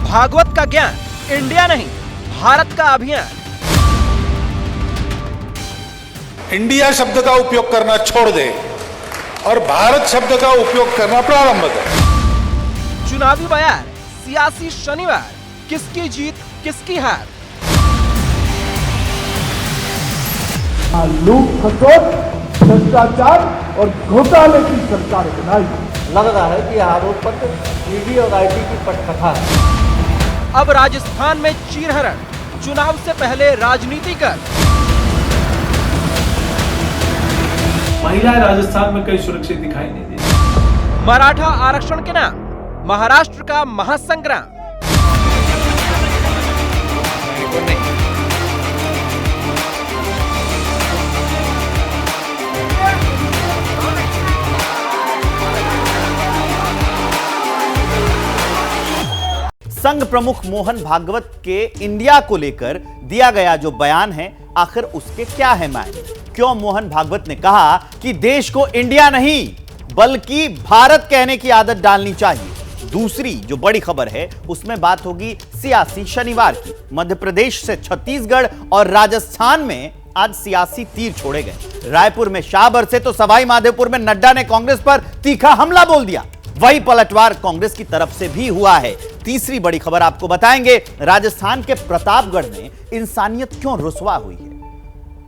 भागवत का ज्ञान इंडिया नहीं भारत का अभियान। इंडिया शब्द का उपयोग करना छोड़ दे और भारत शब्द का उपयोग करना प्रारंभ कर। चुनावी बयान, सियासी शनिवार, किसकी जीत किसकी हार। लूट खसोट, भ्रष्टाचार और घोटाले की सरकार बनाई। लग रहा है कि आरोप पत्र ईडी और आईटी की पटकथा है। अब राजस्थान में चीरहरण, चुनाव से पहले राजनीति कर। महिलाएं राजस्थान में कहीं सुरक्षित दिखाई नहीं देती। मराठा आरक्षण के नाम महाराष्ट्र का महासंग्राम। संघ प्रमुख मोहन भागवत के इंडिया को लेकर दिया गया जो बयान है, आखिर उसके क्या है मायने? क्यों मोहन भागवत ने कहा कि देश को इंडिया नहीं बल्कि भारत कहने की आदत डालनी चाहिए? दूसरी जो बड़ी खबर है उसमें बात होगी सियासी शनिवार की। मध्य प्रदेश से छत्तीसगढ़ और राजस्थान में आज सियासी तीर छोड़े गए। रायपुर में शाहबर से तो सवाई माधोपुर में नड्डा ने कांग्रेस पर तीखा हमला बोल दिया। वही पलटवार कांग्रेस की तरफ से भी हुआ है। तीसरी बड़ी खबर आपको बताएंगे, राजस्थान के प्रतापगढ़ में इंसानियत क्यों रुसवा हुई है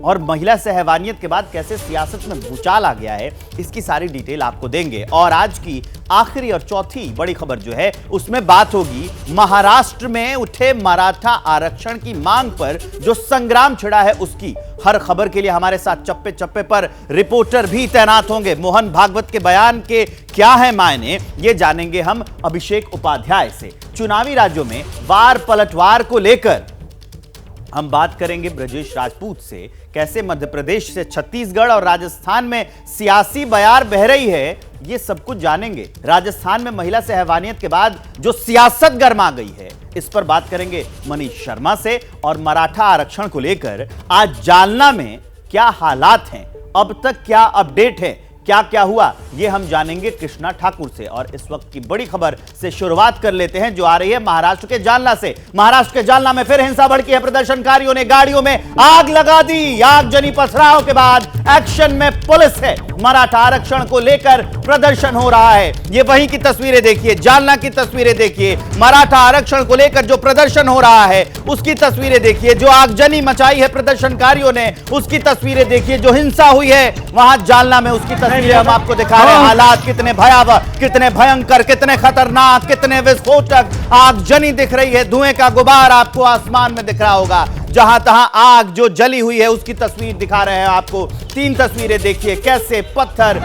और महिला सहवानियत के बाद कैसे सियासत में भूचाल आ गया है, इसकी सारी डिटेल आपको देंगे। और आज की आखिरी और चौथी बड़ी खबर जो है उसमें बात होगी महाराष्ट्र में उठे मराठा आरक्षण की मांग पर जो संग्राम छिड़ा है उसकी। हर खबर के लिए हमारे साथ चप्पे चप्पे पर रिपोर्टर भी तैनात होंगे। मोहन भागवत के बयान के क्या है मायने, ये जानेंगे हम अभिषेक उपाध्याय से। चुनावी राज्यों में वार पलटवार को लेकर हम बात करेंगे ब्रजेश राजपूत से। कैसे मध्य प्रदेश से छत्तीसगढ़ और राजस्थान में सियासी बयार बह रही है, ये सब कुछ जानेंगे। राजस्थान में महिला सहवानियत के बाद जो सियासत गर्मा गई है, इस पर बात करेंगे मनीष शर्मा से। और मराठा आरक्षण को लेकर आज जालना में क्या हालात हैं, अब तक क्या अपडेट है, क्या क्या हुआ, ये हम जानेंगे कृष्णा ठाकुर से। और इस वक्त की बड़ी खबर से शुरुआत कर लेते हैं जो आ रही है महाराष्ट्र के जालना से। महाराष्ट्र के जालना में फिर हिंसा भड़की है। प्रदर्शनकारियों ने गाड़ियों में आग लगा दी। आगजनी पथराव के बाद एक्शन में पुलिस है। मराठा आरक्षण को लेकर प्रदर्शन हो रहा है। ये वहीं की तस्वीरें देखिए, जालना की तस्वीरें देखिए। मराठा आरक्षण को लेकर जो प्रदर्शन हो रहा है उसकी तस्वीरें देखिए। जो आगजनी मचाई है प्रदर्शनकारियों ने उसकी तस्वीरें देखिए। जो हिंसा हुई है वहां जालना में उसकी तस्वीरें हम आपको दिखा रहे हैं। हालात कितने भयावह, कितने भयंकर, कितने खतरनाक, कितने विस्फोटक। आगजनी दिख रही है, धुएं का गुबार आपको आसमान में दिख रहा होगा। जहां तहां आग जो जली हुई है उसकी तस्वीर दिखा रहे हैं आपको। तीन तस्वीरें देखिए, कैसे पत्थर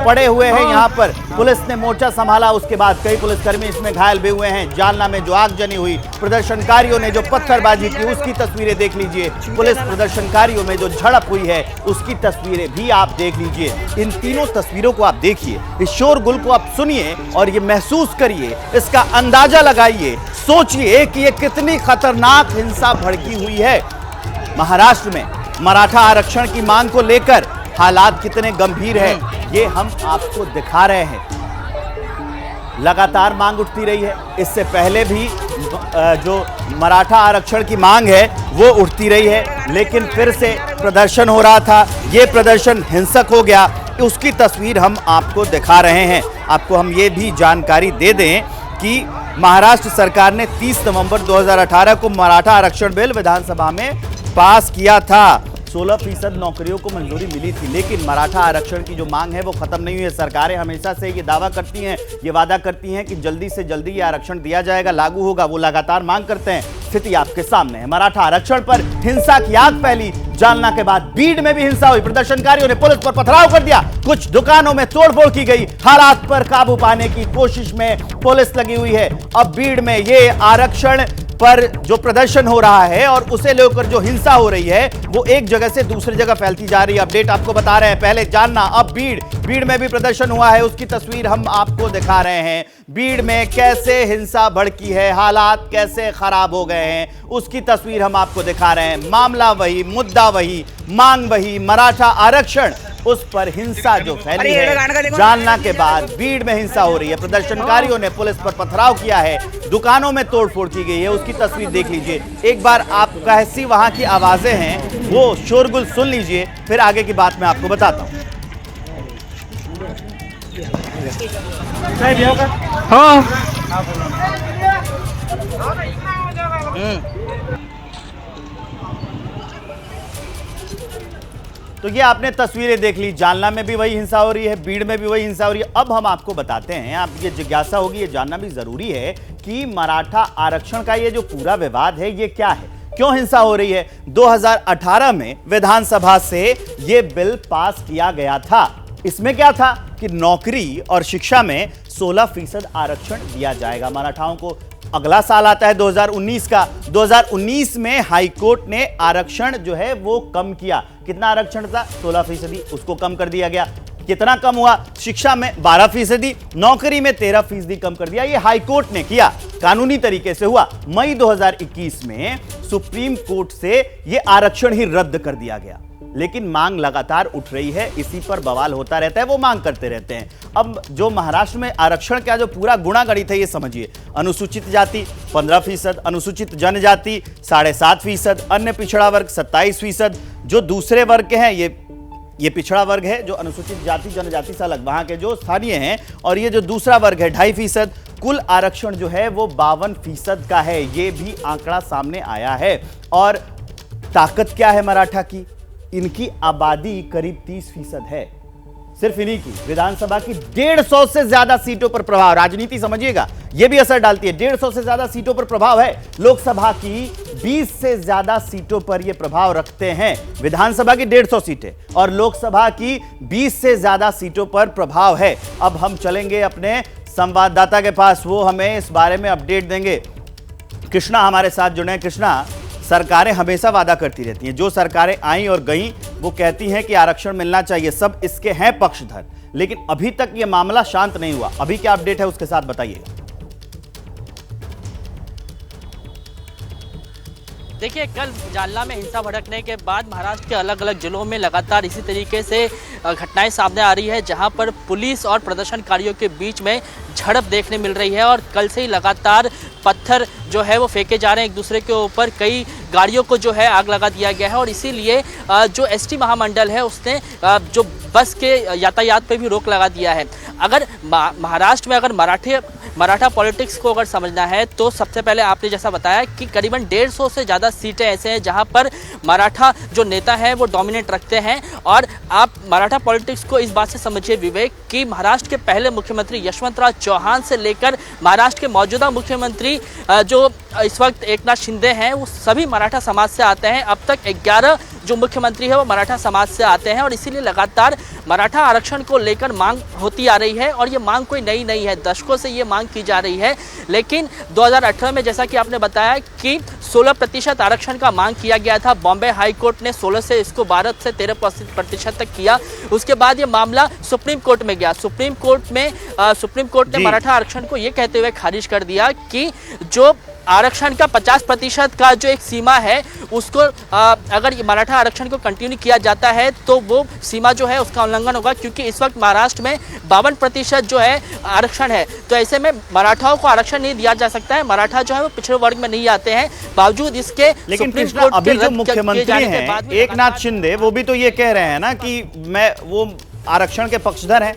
पड़े हुए हैं। यहां पर पुलिस ने मोर्चा संभाला, उसके बाद कई पुलिसकर्मी इसमें घायल भी हुए हैं। जालना में जो आगजनी हुई, प्रदर्शनकारियों ने जो पत्थरबाजी की उसकी तस्वीरें देख लीजिए। पुलिस प्रदर्शनकारियों में जो झड़प हुई है उसकी तस्वीरें भी आप देख लीजिए। इन तीनों तस्वीरों को आप देखिए, इस शोरगुल को आप सुनिए और ये महसूस करिए, इसका अंदाजा लगाइए, सोचिए कि ये कितनी खतरनाक हिंसा भड़की हुई है। महाराष्ट्र में मराठा आरक्षण की मांग को लेकर हालात कितने गंभीर है, ये हम आपको दिखा रहे हैं। लगातार मांग उठती रही है, इससे पहले भी जो मराठा आरक्षण की मांग है वो उठती रही है, लेकिन फिर से प्रदर्शन हो रहा था। ये प्रदर्शन हिंसक हो गया, उसकी तस्वीर हम आपको दिखा रहे हैं। आपको हम ये भी जानकारी दे दें कि महाराष्ट्र सरकार ने 30 नवंबर 2018 को मराठा आरक्षण बिल विधानसभा में पास किया था। 16% नौकरियों को मंजूरी मिली थी, लेकिन मराठा आरक्षण की जो मांग है वो खत्म नहीं हुई है। सरकारें हमेशा से ये दावा करती हैं, ये वादा करती हैं कि जल्दी से जल्दी ये आरक्षण दिया जाएगा, लागू होगा। वो लगातार मांग करते हैं। स्थिति आपके सामने है। मराठा आरक्षण पर हिंसा की आग फैली। जालना के बाद बीड़ में भी हिंसा हुई। प्रदर्शनकारियों ने पुलिस पर पथराव कर दिया। कुछ दुकानों में तोड़फोड़ की गई। हालात पर काबू पाने की कोशिश में पुलिस लगी हुई है। अब बीड़ में ये आरक्षण पर जो प्रदर्शन हो रहा है और उसे लेकर जो हिंसा हो रही है वो एक जगह से दूसरी जगह फैलती जा रही है। अपडेट आपको बता रहे हैं। पहले जानना, अब बीड़ में भी प्रदर्शन हुआ है, उसकी तस्वीर हम आपको दिखा रहे हैं। बीड़ में कैसे हिंसा भड़की है, हालात कैसे खराब हो गए हैं, उसकी तस्वीर हम आपको दिखा रहे हैं। मामला वही, मुद्दा वही, मांग वही, मराठा आरक्षण उस पर हिंसा जो फैली है, जालना के बाद बीड़ में हिंसा हो रही है, प्रदर्शनकारियों ने पुलिस पर पथराव किया है, दुकानों में तोड़फोड़ की गई है, उसकी तस्वीर देख लीजिए। एक बार आप कैसी वहां की आवाजें हैं वो शोरगुल सुन लीजिए, फिर आगे की बात मैं आपको बताता हूं। तो ये आपने तस्वीरें देख ली, जालना में भी वही हिंसा हो रही है, बीड़ में भी वही हिंसा हो रही है। अब हम आपको बताते हैं, आप ये जिज्ञासा होगी, ये जानना भी जरूरी है कि मराठा आरक्षण का ये जो पूरा विवाद है ये क्या है, क्यों हिंसा हो रही है। 2018 में विधानसभा से ये बिल पास किया गया था। इसमें क्या था कि नौकरी और शिक्षा में 16% आरक्षण दिया जाएगा मराठाओं को। अगला साल आता है 2019 का। 2019 में हाईकोर्ट ने आरक्षण जो है वो कम किया। कितना आरक्षण था? 16%, उसको कम कर दिया गया। कितना कम हुआ? शिक्षा में 12%, नौकरी में 13% कम कर दिया। ये हाईकोर्ट ने किया, कानूनी तरीके से हुआ। मई 2021 में सुप्रीम कोर्ट से ये आरक्षण ही रद्द कर दिया गया। लेकिन मांग लगातार उठ रही है, इसी पर बवाल होता रहता है, वो मांग करते रहते हैं। अब जो महाराष्ट्र में आरक्षण का जो पूरा गुणागणित है ये समझिए। अनुसूचित जाति 15%, अनुसूचित जनजाति 7.5%, अन्य पिछड़ा वर्ग 27%। जो दूसरे वर्ग के हैं ये पिछड़ा वर्ग है, जो अनुसूचित जाति जनजाति से अलग, वहां के जो स्थानीय हैं, और ये जो दूसरा वर्ग है 2.5%। कुल आरक्षण जो है वो 52% का है। ये भी आंकड़ा सामने आया है। और ताकत क्या है मराठा की? इनकी आबादी करीब 30% है, सिर्फ इन्हीं की। विधानसभा की 150 से ज्यादा सीटों पर प्रभाव, राजनीति समझिएगा यह भी असर डालती है। 150 से ज्यादा सीटों पर प्रभाव है। लोकसभा की 20 से ज्यादा सीटों पर यह प्रभाव रखते हैं। विधानसभा की 150 सीटें और लोकसभा की 20 से ज्यादा सीटों पर प्रभाव है। अब हम चलेंगे अपने संवाददाता के पास, वो हमें इस बारे में अपडेट देंगे। कृष्णा हमारे साथ जुड़े हैं। कृष्णा, सरकारें हमेशा वादा करती रहती हैं, जो सरकारें आई और गई वो कहती हैं कि आरक्षण मिलना चाहिए, सब इसके हैं पक्षधर, लेकिन अभी तक ये मामला शांत नहीं हुआ। अभी क्या अपडेट है उसके साथ बताइएगा। देखिए, कल जालना में हिंसा भड़कने के बाद महाराष्ट्र के अलग अलग जिलों में लगातार इसी तरीके से घटनाएं सामने आ रही है, जहां पर पुलिस और प्रदर्शनकारियों के बीच में झड़प देखने मिल रही है। और कल से ही लगातार पत्थर जो है वो फेंके जा रहे हैं एक दूसरे के ऊपर। कई गाड़ियों को जो है आग लगा दिया गया है। और इसीलिए जो एसटी महामंडल है उसने जो बस के यातायात पे भी रोक लगा दिया है। अगर महाराष्ट्र में अगर मराठा पॉलिटिक्स को अगर समझना है तो सबसे पहले आपने जैसा बताया कि करीबन 150 से ज़्यादा सीटें ऐसे हैं जहां पर मराठा जो नेता हैं वो डोमिनेट रखते हैं। और आप मराठा पॉलिटिक्स को इस बात से समझिए विवेक कि महाराष्ट्र के पहले मुख्यमंत्री यशवंतराव चौहान से लेकर महाराष्ट्र के मौजूदा मुख्यमंत्री जो इस वक्त एकनाथ शिंदे हैं वो सभी मराठा समाज से आते हैं। अब तक 11 जो मुख्यमंत्री है वो मराठा समाज से आते हैं। और इसीलिए लगातार मराठा आरक्षण को लेकर मांग होती आ रही है। और ये मांग कोई नई नहीं है, दशकों से ये मांग की जा रही है। लेकिन 2018 में जैसा कि आपने बताया कि 16% आरक्षण का मांग किया गया था। बॉम्बे हाई कोर्ट ने 16 से इसको 12 से 13% तक किया। उसके बाद ये मामला सुप्रीम कोर्ट में गया। सुप्रीम कोर्ट ने मराठा आरक्षण को ये कहते हुए खारिज कर दिया कि जो आरक्षण का 50% का जो एक सीमा है उसको अगर मराठा आरक्षण को कंटिन्यू किया जाता है तो वो सीमा जो है उसका उल्लंघन होगा, क्योंकि इस वक्त महाराष्ट्र में 52% जो है आरक्षण है। तो ऐसे में मराठाओं को आरक्षण नहीं दिया जा सकता है। मराठा जो है वो पिछड़े वर्ग में नहीं आते हैं, बावजूद इसके। लेकिन कृष्णा, अभी जो मुख्यमंत्री हैं एकनाथ शिंदे, वो भी तो ये कह रहे हैं ना कि वो आरक्षण के पक्षधर हैं।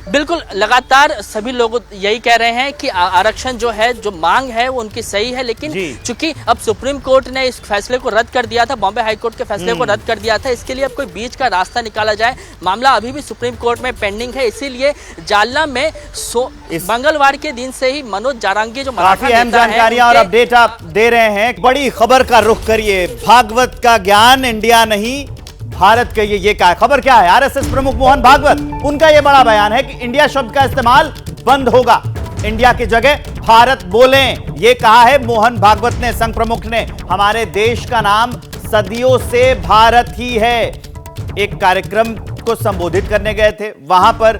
बिल्कुल, लगातार सभी लोग यही कह रहे हैं कि आरक्षण जो है, जो मांग है वो उनकी सही है। लेकिन चूंकि अब सुप्रीम कोर्ट ने इस फैसले को रद्द कर दिया था, बॉम्बे हाई कोर्ट के फैसले को रद्द कर दिया था, इसके लिए अब कोई बीच का रास्ता निकाला जाए। मामला अभी भी सुप्रीम कोर्ट में पेंडिंग है। इसीलिए जालना में मंगलवार के दिन से ही मनोज जारंगी जो काफी अहम जानकारियां और अपडेट आप दे रहे हैं। बड़ी खबर का रुख करिए। भागवत का ज्ञान इंडिया नहीं भारत के ये क्या है? खबर क्या है? आरएसएस प्रमुख मोहन भागवत, उनका ये बड़ा बयान है कि इंडिया शब्द का इस्तेमाल बंद होगा, इंडिया की जगह भारत बोलें। ये कहा है मोहन भागवत ने, संघ प्रमुख ने। हमारे देश का नाम सदियों से भारत ही है। एक कार्यक्रम को संबोधित करने गए थे, वहां पर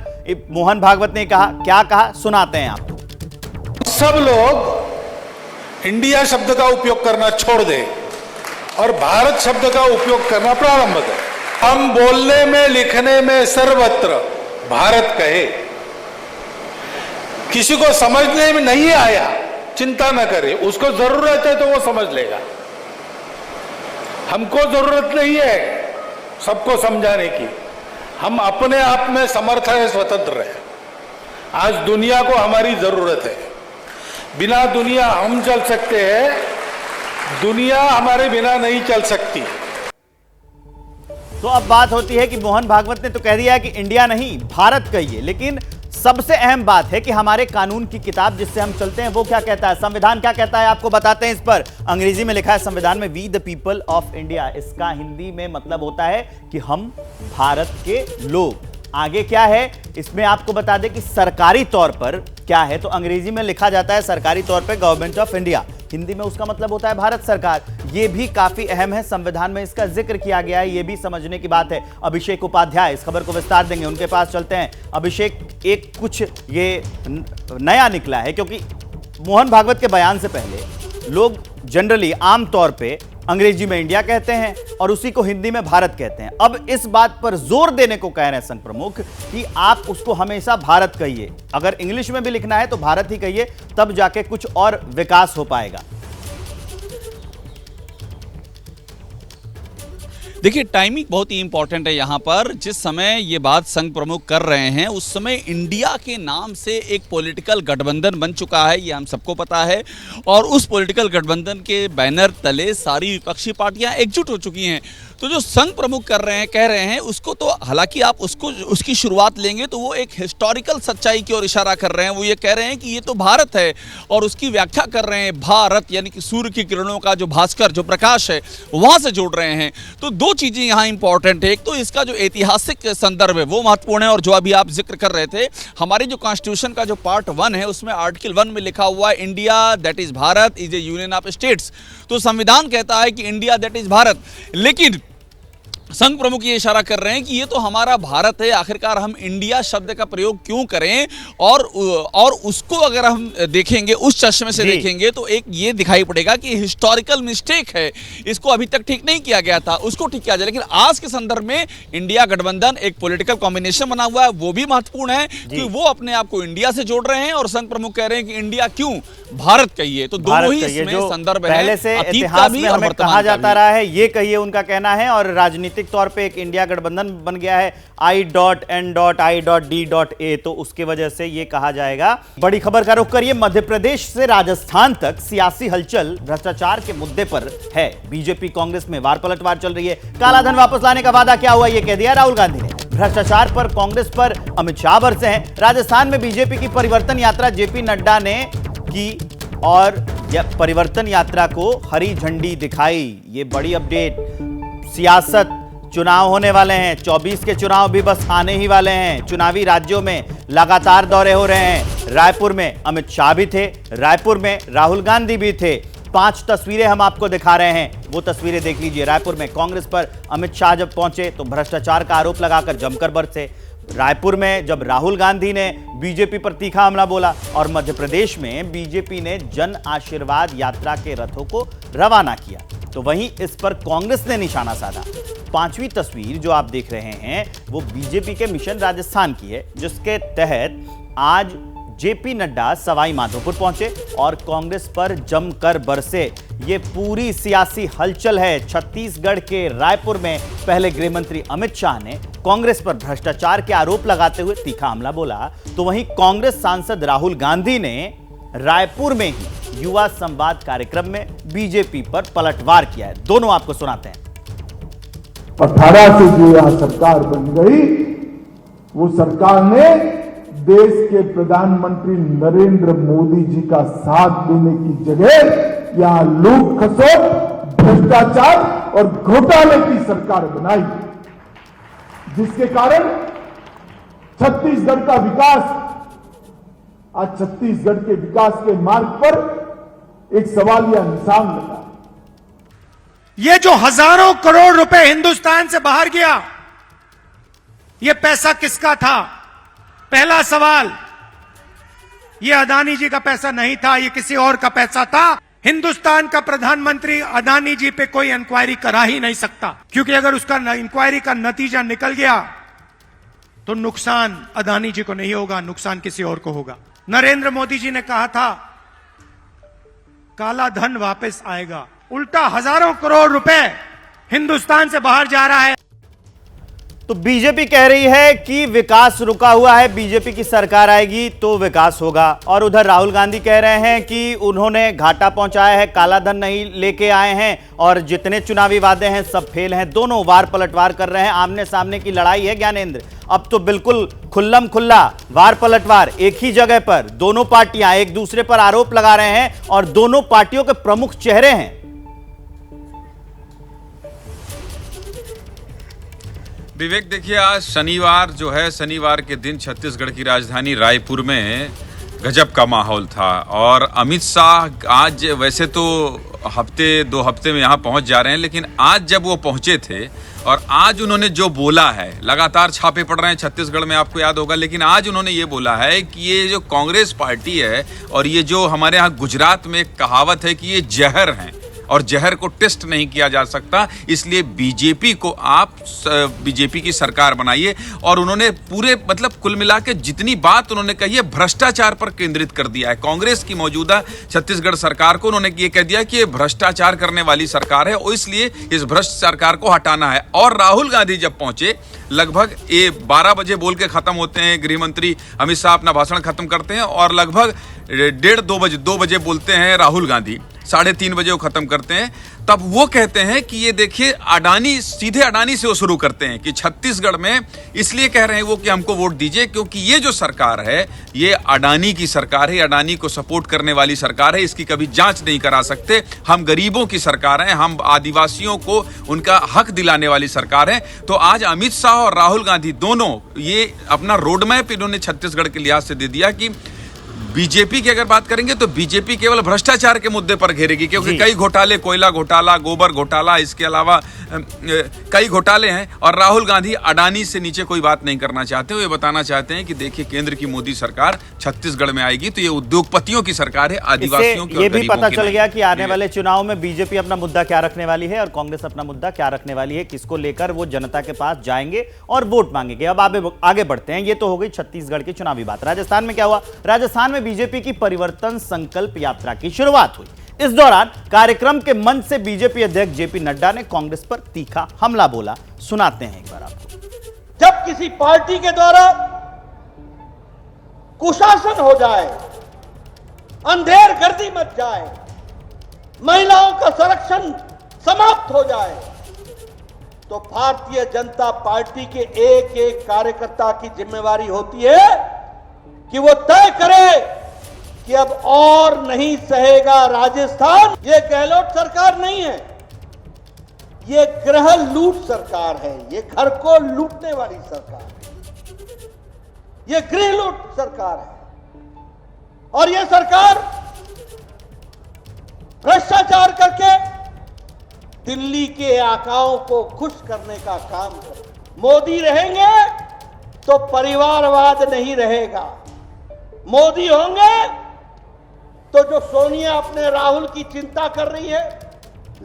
मोहन भागवत ने कहा, क्या कहा सुनाते हैं आपको। सब लोग इंडिया शब्द का उपयोग करना छोड़ दें और भारत शब्द का उपयोग करना प्रारंभ करें। हम बोलने में लिखने में सर्वत्र भारत कहे। किसी को समझने में नहीं आया, चिंता न करे, उसको जरूरत है तो वो समझ लेगा। हमको जरूरत नहीं है सबको समझाने की, हम अपने आप में समर्थ है, स्वतंत्र है। आज दुनिया को हमारी जरूरत है। बिना दुनिया हम चल सकते हैं, दुनिया हमारे बिना नहीं चल सकती। तो अब बात होती है कि मोहन भागवत ने तो कह दिया है कि इंडिया नहीं भारत कहिए, लेकिन सबसे अहम बात है कि हमारे कानून की किताब जिससे हम चलते हैं वो क्या कहता है, संविधान क्या कहता है, आपको बताते हैं। इस पर अंग्रेजी में लिखा है संविधान में, we the people of India. इसका हिंदी में मतलब होता है कि हम भारत के लोग। आगे क्या है इसमें आपको बता दें कि सरकारी तौर पर क्या है, तो अंग्रेजी में लिखा जाता है सरकारी तौर पर गवर्नमेंट ऑफ इंडिया, हिंदी में उसका मतलब होता है भारत सरकार। यह भी काफी अहम है, संविधान में इसका जिक्र किया गया है, यह भी समझने की बात है। अभिषेक उपाध्याय इस खबर को विस्तार देंगे, उनके पास चलते हैं। अभिषेक, एक कुछ ये नया निकला है, क्योंकि मोहन भागवत के बयान से पहले लोग जनरली आमतौर पे अंग्रेजी में इंडिया कहते हैं और उसी को हिंदी में भारत कहते हैं। अब इस बात पर जोर देने को कह रहे हैं संघ प्रमुख कि आप उसको हमेशा भारत कहिए, अगर इंग्लिश में भी लिखना है तो भारत ही कहिए, तब जाके कुछ और विकास हो पाएगा। देखिए, टाइमिंग बहुत ही इंपॉर्टेंट है यहाँ पर। जिस समय ये बात संघ प्रमुख कर रहे हैं उस समय इंडिया के नाम से एक पॉलिटिकल गठबंधन बन चुका है, ये हम सबको पता है। और उस पॉलिटिकल गठबंधन के बैनर तले सारी विपक्षी पार्टियां एकजुट हो चुकी हैं। तो जो संघ प्रमुख कर रहे हैं, कह रहे हैं, उसको तो हालांकि आप उसकी शुरुआत लेंगे तो वो एक हिस्टोरिकल सच्चाई की ओर इशारा कर रहे हैं। वो ये कह रहे हैं कि ये तो भारत है और उसकी व्याख्या कर रहे हैं भारत यानी कि सूर्य की किरणों का जो भास्कर, जो प्रकाश है, वहां से जोड़ रहे हैं। तो दो चीजें यहाँ इंपॉर्टेंट है, एक तो इसका जो ऐतिहासिक संदर्भ है वो महत्वपूर्ण है, और जो अभी आप जिक्र कर रहे थे, हमारे जो कॉन्स्टिट्यूशन का जो पार्ट 1 है उसमें आर्टिकल 1 में लिखा हुआ है India that is Bharat is A union of states. तो संविधान कहता है कि इंडिया दैट इज भारत, लेकिन संघ प्रमुख ये इशारा कर रहे हैं कि ये तो हमारा भारत है, आखिरकार हम इंडिया शब्द का प्रयोग क्यों करें। और उसको अगर हम देखेंगे, उस चश्मे से देखेंगे, तो एक ये दिखाई पड़ेगा कि हिस्टोरिकल मिस्टेक है, इसको अभी तक ठीक नहीं किया गया था, उसको ठीक किया जाए। लेकिन आज के संदर्भ में इंडिया गठबंधन एक पॉलिटिकल कॉम्बिनेशन बना हुआ है, वो भी महत्वपूर्ण है कि वो अपने आप को इंडिया से जोड़ रहे हैं, और संघ प्रमुख कह रहे हैं कि इंडिया क्यों भारत कहिए। तो दोनों ही इसमें संदर्भ है, पहले से इतिहास में हमें कहा जाता रहा है, ये कहिए उनका कहना है। और राजनीतिक तौर पे एक इंडिया गठबंधन बन गया है I.N.I.D.A, तो उसके वजह से ये कहा जाएगा। बड़ी खबर का रुख करिए, मध्य प्रदेश से राजस्थान तक सियासी हलचल भ्रष्टाचार के मुद्दे पर है। बीजेपी कांग्रेस में वार पलटवार चल रही है। काला धन वापस लाने का वादा क्या हुआ, ये कह दिया राहुल गांधी ने। भ्रष्टाचार पर कांग्रेस पर अमित शाह बरसे हैं। राजस्थान में बीजेपी की परिवर्तन यात्रा जेपी नड्डा ने की और परिवर्तन यात्रा को हरी झंडी दिखाई। ये बड़ी अपडेट। सियासत, चुनाव होने वाले हैं, 24 के चुनाव भी बस आने ही वाले हैं। चुनावी राज्यों में लगातार दौरे हो रहे हैं। रायपुर में अमित शाह भी थे, रायपुर में राहुल गांधी भी थे। 5 तस्वीरें हम आपको दिखा रहे हैं, वो तस्वीरें देख लीजिए। रायपुर में कांग्रेस पर अमित शाह जब पहुंचे तो भ्रष्टाचार का आरोप लगाकर जमकर बरसे। रायपुर में जब राहुल गांधी ने बीजेपी पर तीखा हमला बोला, और मध्य प्रदेश में बीजेपी ने जन आशीर्वाद यात्रा के रथों को रवाना किया, तो वहीं इस पर कांग्रेस ने निशाना साधा। 5वीं तस्वीर जो आप देख रहे हैं वो बीजेपी के मिशन राजस्थान की है, जिसके तहत आज जेपी नड्डा सवाई माधोपुर पहुंचे और कांग्रेस पर जमकर बरसे। ये पूरी सियासी हलचल है। छत्तीसगढ़ के रायपुर में पहले गृह मंत्री अमित शाह ने कांग्रेस पर भ्रष्टाचार के आरोप लगाते हुए तीखा हमला बोला, तो वहीं कांग्रेस सांसद राहुल गांधी ने रायपुर में ही युवा संवाद कार्यक्रम में बीजेपी पर पलटवार किया है। दोनों आपको सुनाते हैं। 18 से जो यहां सरकार बन गई, वो सरकार ने देश के प्रधानमंत्री नरेंद्र मोदी जी का साथ देने की जगह यहां लूट खसोट, भ्रष्टाचार और घोटाले की सरकार बनाई, जिसके कारण छत्तीसगढ़ का विकास, आज छत्तीसगढ़ के विकास के मार्ग पर एक सवालिया निशान लगा। ये जो हजारों करोड़ रुपए हिंदुस्तान से बाहर गया, ये पैसा किसका था? पहला सवाल, ये अदानी जी का पैसा नहीं था, ये किसी और का पैसा था। हिंदुस्तान का प्रधानमंत्री अदानी जी पे कोई इंक्वायरी करा ही नहीं सकता, क्योंकि अगर उसका इंक्वायरी का नतीजा निकल गया तो नुकसान अदानी जी को नहीं होगा, नुकसान किसी और को होगा। नरेंद्र मोदी जी ने कहा था काला धन वापस आएगा, उल्टा हजारों करोड़ रुपए हिंदुस्तान से बाहर जा रहा है। तो बीजेपी कह रही है कि विकास रुका हुआ है, बीजेपी की सरकार आएगी तो विकास होगा, और उधर राहुल गांधी कह रहे हैं कि उन्होंने घाटा पहुंचाया है, काला धन नहीं लेके आए हैं और जितने चुनावी वादे हैं सब फेल हैं। दोनों वार पलटवार कर रहे हैं, आमने सामने की लड़ाई है ज्ञानेंद्र। अब तो बिल्कुल खुल्लम खुल्ला वार पलटवार एक ही जगह पर, दोनों पार्टियां एक दूसरे पर आरोप लगा रहे हैं और दोनों पार्टियों के प्रमुख चेहरे हैं। विवेक, देखिए आज शनिवार जो है, शनिवार के दिन छत्तीसगढ़ की राजधानी रायपुर में गजब का माहौल था और अमित शाह आज वैसे तो दो हफ्ते में यहाँ पहुँच जा रहे हैं, लेकिन आज जब वो पहुँचे थे और आज उन्होंने जो बोला है, लगातार छापे पड़ रहे हैं छत्तीसगढ़ में, आपको याद होगा, लेकिन आज उन्होंने ये बोला है कि ये जो कांग्रेस पार्टी है और ये जो हमारे यहाँ गुजरात में एक कहावत है कि ये जहर हैं और जहर को टेस्ट नहीं किया जा सकता, इसलिए बीजेपी को आप बीजेपी की सरकार बनाइए। और उन्होंने पूरे मतलब कुल मिला के जितनी बात उन्होंने कही है भ्रष्टाचार पर केंद्रित कर दिया है। कांग्रेस की मौजूदा छत्तीसगढ़ सरकार को उन्होंने ये कह दिया कि ये भ्रष्टाचार करने वाली सरकार है और इसलिए इस भ्रष्ट सरकार को हटाना है। और राहुल गांधी जब पहुंचे, लगभग 12 बजे बोल के खत्म होते हैं, गृह मंत्री अमित शाह अपना भाषण खत्म करते हैं और लगभग 2 बजे बोलते हैं राहुल गांधी, 3:30 बजे वो खत्म करते हैं। तब वो कहते हैं कि ये देखिए अडानी, सीधे अडानी से वो शुरू करते हैं कि छत्तीसगढ़ में इसलिए कह रहे हैं वो कि हमको वोट दीजिए क्योंकि ये जो सरकार है ये अडानी की सरकार है, अडानी को सपोर्ट करने वाली सरकार है, इसकी कभी जांच नहीं करा सकते। हम गरीबों की सरकार है, हम आदिवासियों को उनका हक दिलाने वाली सरकार है। तो आज अमित शाह और राहुल गांधी दोनों ये अपना रोड मैप इन्होंने छत्तीसगढ़ के लिहाज से दे दिया कि बीजेपी की अगर बात करेंगे तो बीजेपी केवल भ्रष्टाचार के मुद्दे पर घेरेगी, क्योंकि कई घोटाले, कोयला घोटाला, गोबर घोटाला, इसके अलावा कई घोटाले हैं। और राहुल गांधी अडानी से नीचे कोई बात नहीं करना चाहते, वो ये बताना चाहते हैं कि देखिए केंद्र की मोदी सरकार छत्तीसगढ़ में आएगी तो ये उद्योगपतियों की सरकार है, आदिवासियों की। ये भी पता चल गया कि आने वाले चुनाव में बीजेपी अपना मुद्दा क्या रखने वाली है और कांग्रेस अपना मुद्दा क्या रखने वाली है, किसको लेकर वो जनता के पास जाएंगे और वोट मांगेंगे। अब आगे बढ़ते हैं। ये तो हो गई छत्तीसगढ़ की चुनावी बात। राजस्थान में क्या हुआ? राजस्थान में बीजेपी की परिवर्तन संकल्प यात्रा की शुरुआत हुई। इस दौरान कार्यक्रम के मंच से बीजेपी अध्यक्ष जेपी नड्डा ने कांग्रेस पर तीखा हमला बोला। सुनाते हैं एक बार आपको। जब किसी पार्टी के द्वारा कुशासन हो जाए, अंधेर गर्दी मच जाए, महिलाओं का संरक्षण समाप्त हो जाए, तो भारतीय जनता पार्टी के एक एक कार्यकर्ता की जिम्मेवारी होती है कि वो तय करे कि अब और नहीं सहेगा राजस्थान। ये गहलोत सरकार नहीं है, ये गृह लूट सरकार है, ये घर को लूटने वाली सरकार है, ये गृह लूट सरकार है। और ये सरकार भ्रष्टाचार करके दिल्ली के आकाओं को खुश करने का काम करे। मोदी रहेंगे तो परिवारवाद नहीं रहेगा, मोदी होंगे तो जो सोनिया अपने राहुल की चिंता कर रही है,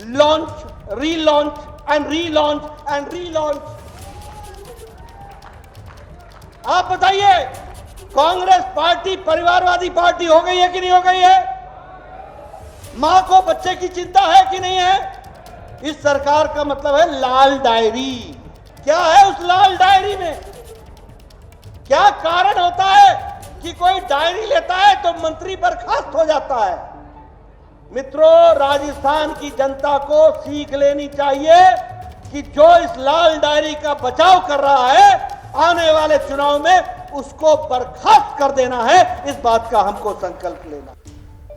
launch, relaunch and relaunch and relaunch. आप बताइए, कांग्रेस पार्टी परिवारवादी पार्टी हो गई है कि नहीं हो गई है? मां को बच्चे की चिंता है कि नहीं है? इस सरकार का मतलब है लाल डायरी। क्या है उस लाल डायरी में? क्या कारण होता है कि कोई डायरी लेता है तो मंत्री बर्खास्त हो जाता है? मित्रों, राजस्थान की जनता को सीख लेनी चाहिए कि जो इस लाल डायरी का बचाव कर रहा है, आने वाले चुनाव में उसको बर्खास्त कर देना है। इस बात का हमको संकल्प लेना।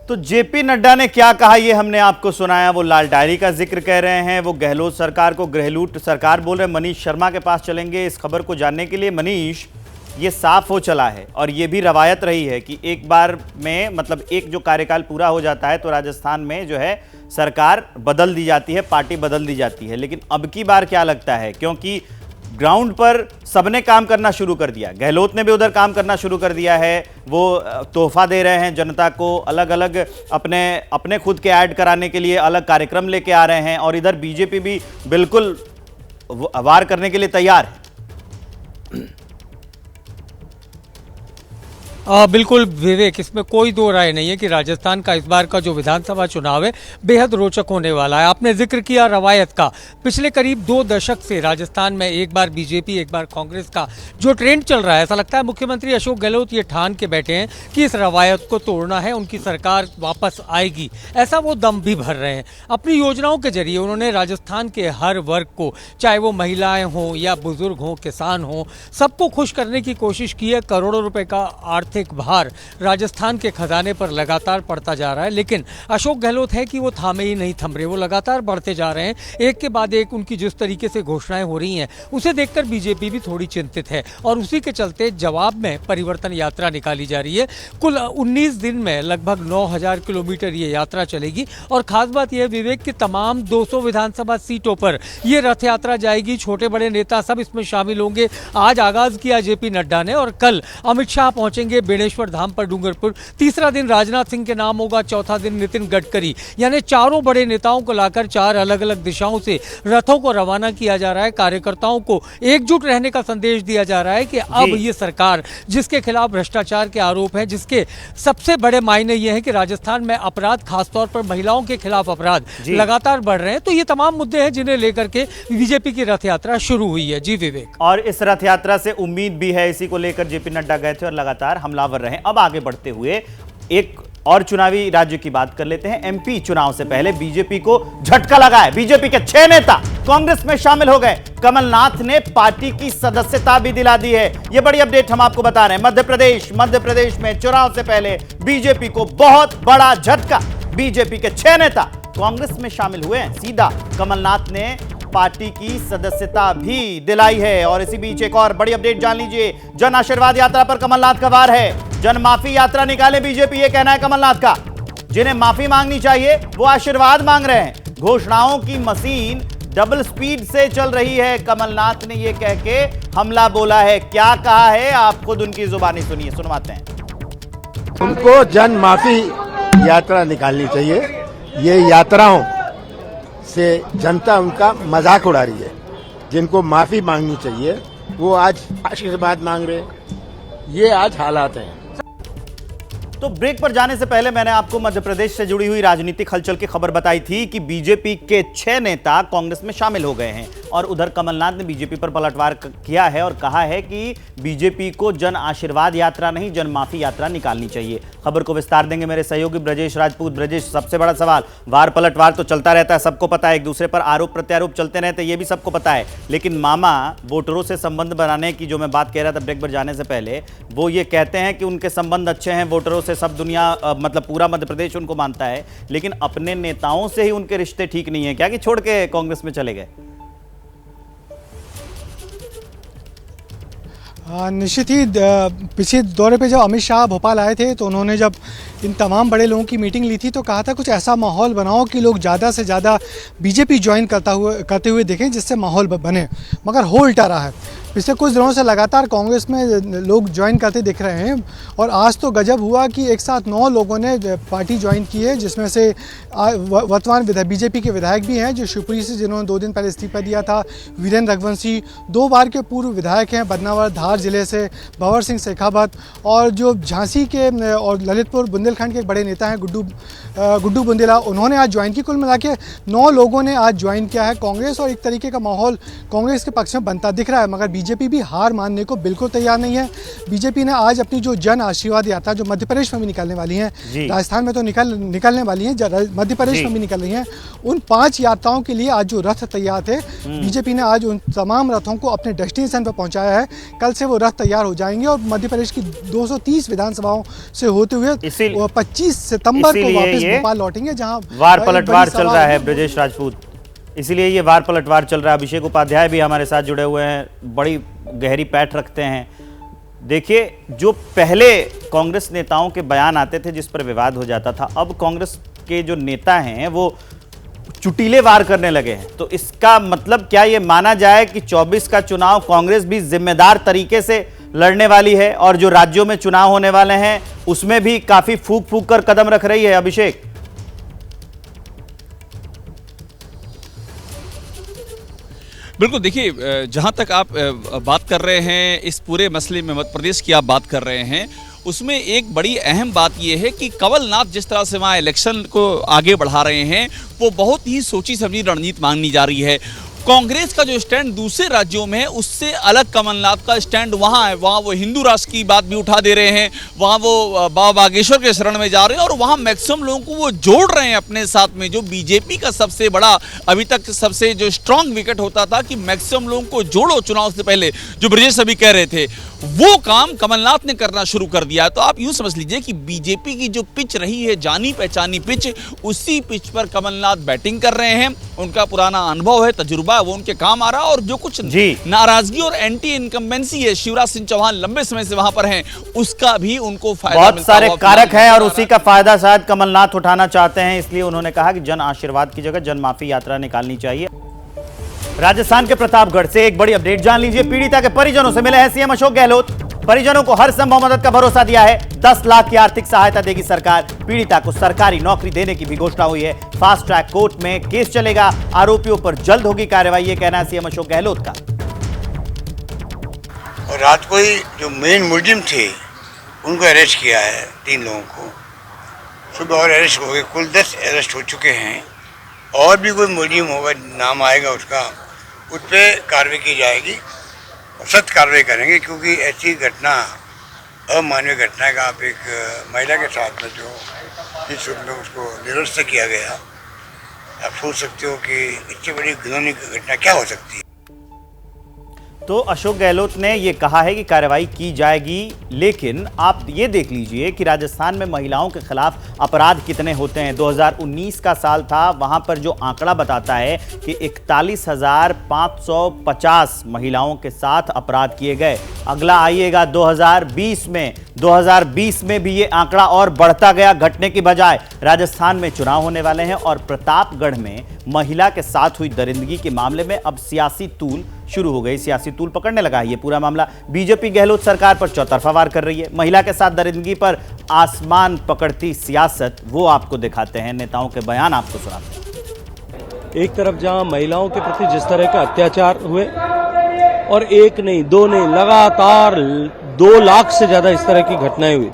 तो जेपी नड्डा ने क्या कहा ये हमने आपको सुनाया। वो लाल डायरी का जिक्र कह रहे हैं, वो गहलोत सरकार को गृहलूट सरकार बोल रहे हैं। मनीष शर्मा के पास चलेंगे इस खबर को जानने के लिए। मनीष, ये साफ हो चला है और ये भी रवायत रही है कि एक बार में मतलब एक जो कार्यकाल पूरा हो जाता है तो राजस्थान में जो है सरकार बदल दी जाती है, पार्टी बदल दी जाती है। लेकिन अब की बार क्या लगता है, क्योंकि ग्राउंड पर सबने काम करना शुरू कर दिया। गहलोत ने भी उधर काम करना शुरू कर दिया है। वो तोहफा दे रहे हैं जनता को, अलग अलग अपने खुद के ऐड कराने के लिए अलग कार्यक्रम लेके आ रहे हैं, और इधर बीजेपी भी बिल्कुल वार करने के लिए तैयार है। बिल्कुल विवेक, इसमें कोई दो राय नहीं है कि राजस्थान का इस बार का जो विधानसभा चुनाव है बेहद रोचक होने वाला है। आपने जिक्र किया रवायत का। पिछले करीब 2 दशक से राजस्थान में एक बार बीजेपी एक बार कांग्रेस का जो ट्रेंड चल रहा है, ऐसा लगता है मुख्यमंत्री अशोक गहलोत ये ठान के बैठे हैं कि इस रवायत को तोड़ना है, उनकी सरकार वापस आएगी। ऐसा वो दम भी भर रहे हैं। अपनी योजनाओं के जरिए उन्होंने राजस्थान के हर वर्ग को, चाहे वो महिलाएं हों या बुजुर्ग हों, किसान हों, सबको खुश करने की कोशिश की है। करोड़ों रुपए का आर्थिक भार राजस्थान के खजाने पर लगातार पड़ता जा रहा है, लेकिन अशोक गहलोत है कि वो थामे ही नहीं थम रहे, वो लगातार बढ़ते जा रहे हैं। एक के बाद एक उनकी जिस तरीके से घोषणाएं हो रही हैं, उसे देखकर बीजेपी भी थोड़ी चिंतित है, और उसी के चलते जवाब में परिवर्तन यात्रा निकाली जा रही है। कुल 19 दिन में लगभग 9000 किलोमीटर ये यात्रा चलेगी, और खास बात यह विवेक कि तमाम 200 विधानसभा सीटों पर ये रथ यात्रा जाएगी। छोटे बड़े नेता सब इसमें शामिल होंगे। आज आगाज किया जेपी नड्डा ने, और कल अमित शाह पहुंचेंगे बेणेश्वर धाम पर डूंगरपुर। तीसरा दिन राजनाथ सिंह के नाम होगा, चौथा दिन नितिन गडकरी, यानी चारों बड़े नेताओं को लाकर 4 अलग अलग दिशाओं से रथों को रवाना किया जा रहा है। कार्यकर्ताओं को एकजुट रहने का संदेश दिया जा रहा है कि अब ये सरकार, जिसके खिलाफ भ्रष्टाचार के आरोप है, जिसके सबसे बड़े मायने ये हैं कि राजस्थान में अपराध, खासतौर पर महिलाओं के खिलाफ अपराध लगातार बढ़ रहे हैं, तो ये तमाम मुद्दे हैं जिन्हें लेकर के बीजेपी की रथ यात्रा शुरू हुई है। जी विवेक, और इस रथ यात्रा से उम्मीद भी है, इसी को लेकर जेपी नड्डा गए थे और लगातार हमलावर रहे। अब आगे बढ़ते हुए एक और चुनावी राज्य की बात कर लेते हैं। एमपी चुनाव से पहले बीजेपी को झटका लगा है। बीजेपी के 6 नेता कांग्रेस में शामिल हो गए। कमलनाथ ने पार्टी की सदस्यता भी दिला दी है। यह बड़ी अपडेट हम आपको बता रहे हैं। मध्य प्रदेश में चुनाव से पहले बीजेपी को बहुत बड़ा झटका। बीजेपी के 6 नेता कांग्रेस में शामिल हुए हैं। सीधा कमलनाथ ने पार्टी की सदस्यता भी दिलाई है। और इसी बीच एक और बड़ी अपडेट जान लीजिए। जन आशीर्वाद यात्रा पर कमलनाथ का वार है। जन माफी यात्रा निकाले बीजेपी, ये कहना है कमलनाथ का। जिन्हें माफी मांगनी चाहिए वो आशीर्वाद मांग रहे हैं। घोषणाओं की मशीन डबल स्पीड से चल रही है। कमलनाथ ने यह कह के हमला बोला है। क्या कहा है, आप खुद उनकी जुबानी सुनिए, सुनवाते हैं। उनको जन माफी यात्रा निकालनी चाहिए। ये यात्राओं से जनता उनका मजाक उड़ा रही है। जिनको माफी मांगनी चाहिए वो आज आशीर्वाद मांग रहे हैं। ये आज हालात हैं। तो ब्रेक पर जाने से पहले मैंने आपको मध्य प्रदेश से जुड़ी हुई राजनीतिक हलचल की खबर बताई थी कि बीजेपी के 6 नेता कांग्रेस में शामिल हो गए हैं, और उधर कमलनाथ ने बीजेपी पर पलटवार किया है और कहा है कि बीजेपी को जन आशीर्वाद यात्रा नहीं, जन माफी यात्रा निकालनी चाहिए। खबर को विस्तार देंगे मेरे सहयोगी ब्रजेश राजपूत। ब्रजेश, सबसे बड़ा सवाल, वार पलटवार तो चलता रहता है, सबको पता है, एक दूसरे पर आरोप प्रत्यारोप चलते रहते हैं, ये भी सबको पता है, लेकिन मामा वोटरों से संबंध बनाने की जो मैं बात कह रहा था ब्रेक पर जाने से पहले, वो ये कहते हैं कि उनके संबंध अच्छे हैं वोटरों से, सब दुनिया मतलब पूरा मध्य प्रदेश उनको मानता है, लेकिन अपने नेताओं से ही उनके रिश्ते ठीक नहीं है क्या कि छोड़ के कांग्रेस में चले गए? निश्चित ही पिछले दौरे पे जब अमित शाह भोपाल आए थे तो उन्होंने जब इन तमाम बड़े लोगों की मीटिंग ली थी तो कहा था कुछ ऐसा माहौल बनाओ कि लोग ज़्यादा से ज़्यादा बीजेपी ज्वाइन करते हुए देखें, जिससे माहौल बने, मगर हो उल्टा रहा है। पिछले कुछ दिनों से लगातार कांग्रेस में लोग ज्वाइन करते दिख रहे हैं, और आज तो गजब हुआ कि एक साथ 9 लोगों ने पार्टी ज्वाइन की है, जिसमें से वर्तमान बीजेपी के विधायक भी हैं जो शिवपुरी से, जिन्होंने 2 दिन पहले इस्तीफा दिया था, वीरेंद्र रघुवंशी, 2 बार के पूर्व विधायक हैं बदनावर धार जिले से, भंवर सिंह शेखावत, और जो झांसी के और ललितपुर बुंदेलखंड के बड़े नेता हैं गुड्डू बुंदेला, उन्होंने आज ज्वाइन की। कुल मिला के 9 लोगों ने आज ज्वाइन किया है कांग्रेस, और एक तरीके का माहौल कांग्रेस के पक्ष में बनता दिख रहा है। मगर बीजेपी भी हार मानने को बिल्कुल तैयार नहीं है। बीजेपी ने आज अपनी जो जन आशीर्वाद यात्रा जो मध्य प्रदेश में भी निकलने वाली है, राजस्थान में तो निकलने वाली है, मध्य प्रदेश में भी निकल रही है, उन 5 यात्राओं के लिए आज जो रथ तैयार थे, बीजेपी ने आज उन तमाम रथों को अपने डेस्टिनेशन पर पहुंचाया है। कल से वो रथ तैयार हो जाएंगे और मध्य प्रदेश की 230 विधानसभाओं से होते हुए 25 सितंबर को वापस भोपाल लौटेंगे, जहां वार पलटवार चल रहा है। ब्रजेश राजपूत, इसीलिए ये वार पलटवार चल रहा है। अभिषेक उपाध्याय भी हमारे साथ जुड़े हुए हैं, बड़ी गहरी पैठ रखते हैं। देखिए, जो पहले कांग्रेस नेताओं के बयान आते थे जिस पर विवाद हो जाता था, अब कांग्रेस के जो नेता हैं वो चुटीले वार करने लगे हैं। तो इसका मतलब क्या ये माना जाए कि 24 का चुनाव कांग्रेस भी जिम्मेदार तरीके से लड़ने वाली है और जो राज्यों में चुनाव होने वाले हैं उसमें भी काफी फूंक फूंक कर कदम रख रही है? अभिषेक, बिल्कुल, देखिए, जहां तक आप बात कर रहे हैं इस पूरे मसले में, मध्य प्रदेश की आप बात कर रहे हैं, उसमें एक बड़ी अहम बात यह है कि कमलनाथ जिस तरह से वहाँ इलेक्शन को आगे बढ़ा रहे हैं वो बहुत ही सोची समझी रणनीति मांगनी जा रही है। कांग्रेस का जो स्टैंड दूसरे राज्यों में है उससे अलग कमलनाथ का स्टैंड वहाँ है। वहाँ वो हिंदू राष्ट्र की बात भी उठा दे रहे हैं, वहाँ वो बाबा बागेश्वर के शरण में जा रहे हैं और वहाँ मैक्सिमम लोगों को वो जोड़ रहे हैं अपने साथ में। जो बीजेपी का सबसे बड़ा, अभी तक सबसे जो स्ट्रांग विकेट होता था कि मैक्सिमम लोगों को जोड़ो चुनाव से पहले, जो ब्रजेश अभी कह रहे थे, वो काम कमलनाथ ने करना शुरू कर दिया। तो आप यूं समझ लीजिए कि बीजेपी की जो पिच रही है, जानी पहचानी पिच, उसी पिच पर कमलनाथ बैटिंग कर रहे हैं। उनका पुराना अनुभव है, तजुर्बा है, वो उनके काम आ रहा है। और जो कुछ नाराजगी और एंटी इनकम्बेंसी है, शिवराज सिंह चौहान लंबे समय से वहां पर हैं, उसका भी उनको फायदा बहुत मिलता सारे हुआ कारक हैं और उसी का फायदा शायद कमलनाथ उठाना चाहते हैं। इसलिए उन्होंने कहा कि जन आशीर्वाद की जगह जन माफी यात्रा निकालनी चाहिए। राजस्थान के प्रतापगढ़ से एक बड़ी अपडेट जान लीजिए। पीड़िता के परिजनों से मिले हैं सीएम अशोक गहलोत। परिजनों को हर संभव मदद का भरोसा दिया है। 10 लाख की आर्थिक सहायता देगी सरकार। पीड़िता को सरकारी नौकरी देने की भी घोषणा हुई है। फास्ट ट्रैक कोर्ट में केस चलेगा। आरोपियों पर जल्द होगी कार्रवाई, ये कहना है सीएम अशोक गहलोत का। और रात को ही जो मेन मुलजिम थे उनको अरेस्ट किया है, 3 लोगों को। सुबह और अरेस्ट हो गए, कुल 10 अरेस्ट हो चुके हैं। और भी कोई मुलजिम होगा, नाम आएगा उसका, उस पर कार्रवाई की जाएगी और सख्त कार्रवाई करेंगे। क्योंकि ऐसी घटना, अमानवीय घटना का, आप एक महिला के साथ में जो इस रूप में उसको निरस्त किया गया, आप सोच सकते हो कि इससे बड़ी घिनौनी घटना क्या हो सकती है। तो अशोक गहलोत ने यह कहा है कि कार्रवाई की जाएगी, लेकिन आप ये देख लीजिए कि राजस्थान में महिलाओं के खिलाफ अपराध कितने होते हैं। 2019 का साल था, वहां पर जो आंकड़ा बताता है कि 41,550 महिलाओं के साथ अपराध किए गए। अगला आइएगा 2020 में। 2020 में भी ये आंकड़ा और बढ़ता गया घटने की बजाय। राजस्थान में चुनाव होने वाले हैं और प्रतापगढ़ में महिला के साथ हुई दरिंदगी के मामले में अब सियासी तूल शुरू हो गई, सियासी तूल पकड़ने लगा है ये पूरा मामला। बीजेपी गहलोत सरकार पर चौतरफा वार कर रही है। महिला के साथ दरिंदगी पर आसमान पकड़ती सियासत, वो आपको दिखाते हैं, नेताओं के बयान आपको सुनाते हैं। एक तरफ जहां महिलाओं के प्रति जिस तरह का अत्याचार हुए, और एक नहीं, 2 नहीं, लगातार 2 लाख से ज्यादा इस तरह की घटनाएं हुई।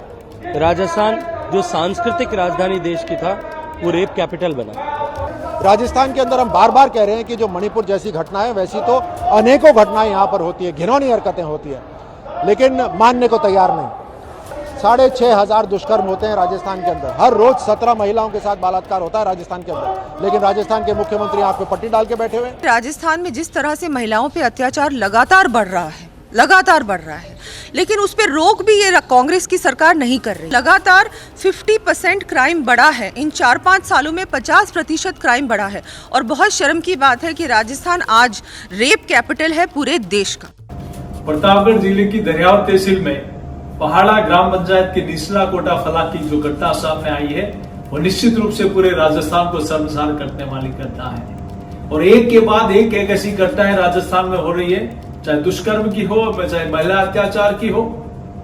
राजस्थान जो सांस्कृतिक राजधानी देश की था, वो रेप कैपिटल बना। राजस्थान के अंदर हम बार बार कह रहे हैं कि जो मणिपुर जैसी घटनाएं, वैसी तो अनेकों घटनाएं यहाँ पर होती है, घिनौनी हरकतें होती है, लेकिन मानने को तैयार नहीं। 6,500 दुष्कर्म होते हैं राजस्थान के अंदर। हर रोज 17 महिलाओं के साथ बलात्कार होता है राजस्थान के अंदर, लेकिन राजस्थान के मुख्यमंत्री आंख पे पट्टी डाल के बैठे हुए हैं। राजस्थान में जिस तरह से महिलाओं पे अत्याचार लगातार बढ़ रहा है, लेकिन उस पर रोक भी ये कांग्रेस की सरकार नहीं कर रही। लगातार 50% क्राइम बढ़ा है। इन 4-5 सालों में 50% क्राइम बढ़ा है। और बहुत शर्म की बात है कि राजस्थान आज रेप कैपिटल है पूरे देश का। प्रतापगढ़ जिले की दरियाव तहसील में पहाड़ा ग्राम पंचायत के निचला कोटा फला की जो घटना सामने आई है, वो निश्चित रूप से पूरे राजस्थान को शर्मसार करने वाली घटना है। और एक के बाद एक ऐसी घटनाएं राजस्थान में हो रही है, चाहे दुष्कर्म की हो, चाहे महिला अत्याचार की हो।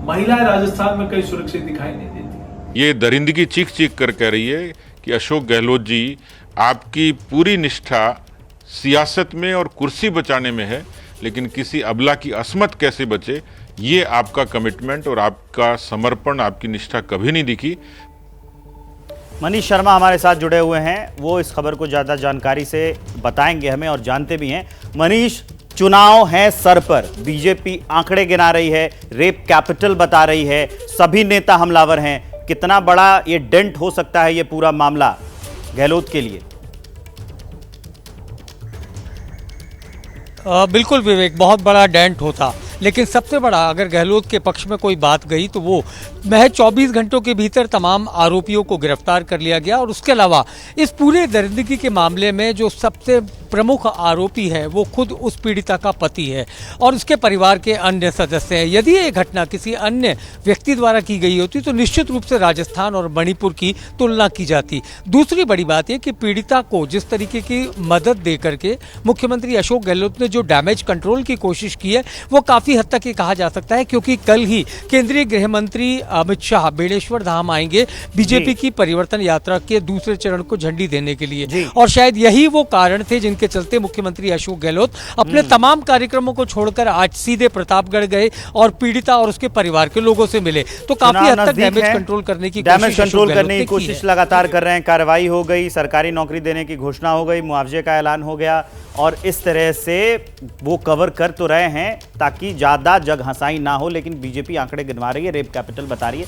महिलाएं राजस्थान में कहीं सुरक्षित दिखाई नहीं देती। ये दरिंदगी चीख चीख कर कह रही है कि अशोक गहलोत जी, आपकी पूरी निष्ठा सियासत में और कुर्सी बचाने में है, लेकिन किसी अबला की असमत कैसे बचे, ये आपका कमिटमेंट और आपका समर्पण, आपकी निष्ठा कभी नहीं दिखी। मनीष शर्मा हमारे साथ जुड़े हुए हैं, वो इस खबर को ज़्यादा जानकारी से बताएंगे हमें और जानते भी हैं। मनीष, चुनाव है सर पर, बीजेपी आंकड़े गिना रही है, रेप कैपिटल बता रही है, सभी नेता हमलावर हैं। कितना बड़ा ये डेंट हो सकता है ये पूरा मामला गहलोत के लिए? बिल्कुल विवेक, बहुत बड़ा डेंट होता। लेकिन सबसे बड़ा अगर गहलोत के पक्ष में कोई बात गई तो वो महज 24 घंटों के भीतर तमाम आरोपियों को गिरफ्तार कर लिया गया। और उसके अलावा इस पूरे दरिंदगी के मामले में जो सबसे प्रमुख आरोपी है वो खुद उस पीड़िता का पति है और उसके परिवार के अन्य सदस्य हैं। यदि ये घटना किसी अन्य व्यक्ति द्वारा की गई होती तो निश्चित रूप से राजस्थान और मणिपुर की तुलना की जाती। दूसरी बड़ी बात यह कि पीड़िता को जिस तरीके की मदद दे करके मुख्यमंत्री अशोक गहलोत ने जो डैमेज कंट्रोल की कोशिश की है वो काफी हद तक ये कहा जा सकता है, क्योंकि कल ही केंद्रीय गृह मंत्री अमित शाह बेणेश्वर धाम आएंगे बीजेपी की परिवर्तन यात्रा के दूसरे चरण को झंडी देने के लिए। और शायद यही वो कारण थे जिनके चलते मुख्यमंत्री अशोक गहलोत अपने तमाम कार्यक्रमों को छोड़कर आज सीधे प्रतापगढ़ गए और पीड़िता और उसके परिवार के लोगों से मिले। तो काफी हद तक डैमेज कंट्रोल करने की कोशिश लगातार कर रहे हैं। कार्रवाई हो गई, सरकारी नौकरी देने की घोषणा हो गई, मुआवजे का ऐलान हो गया और इस तरह से वो कवर कर तो रहे हैं ताकि ज्यादा जग हंसाई ना हो, लेकिन बीजेपी आंकड़े गिनवा रही है, रेप कैपिटल बता रही है।